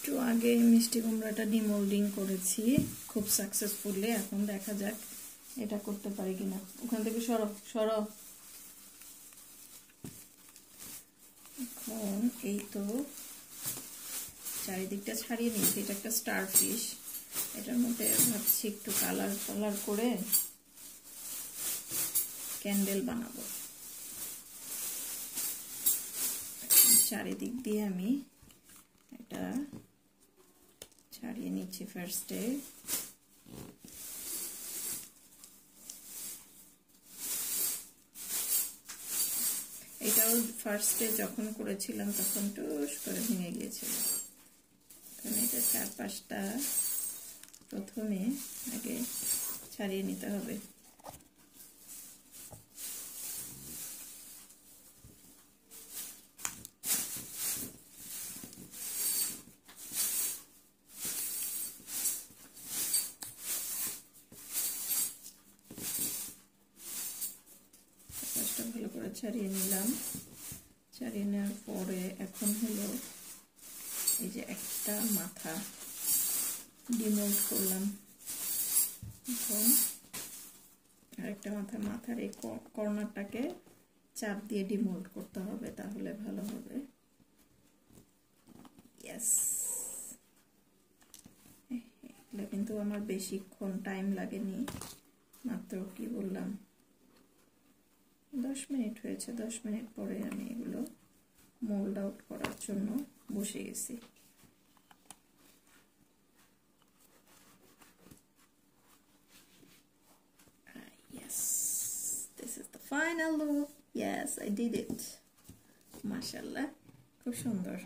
একটু আগে মিষ্টি কুমড়াটা ডিমোল্ডিং করেছি খুব সাকসেসফুলি। এখন দেখা যাক এটা করতে পারি কিনা। ওখান থেকে সরো সরো। এখন এই তো চারিদিকটা ছাড়িয়ে নিয়েছি। এটা একটা স্টার ফিশ, এটার মধ্যে ভাবছি একটু কালার করে ক্যান্ডেল বানাবো। চারিদিক দিয়ে আমি এটা ছাড়িয়ে নিচ্ছি ফার্স্টে। এটাও ফার্স্টে যখন করেছিলাম তখন টুস করে ভেঙে গিয়েছিল। এখন এটা 4-5টা প্রথমে আগে ছাড়িয়ে নিতে হবে। ভালো করে ছাড়িয়ে নিলাম। ছাড়িয়ে নেওয়ার পরে এখন হলো এই যে একটা মাথা ডিমোল্ড করলাম। এখন আরেকটা মাথার এই কর্নারটাকে চাপ দিয়ে ডিমোল্ড করতে হবে, তাহলে ভালো হবে। ইয়েস, এগুলো কিন্তু আমার বেশিক্ষণ টাইম লাগেনি, মাত্র কি বললাম 10 মিনিট হয়েছে। 10 মিনিট পরে আমি এগুলো মোল্ড আউট করার জন্য বসে গেছি। Yes, this is the final look. Yes, I did it. মাশাআল্লাহ, খুব সুন্দর।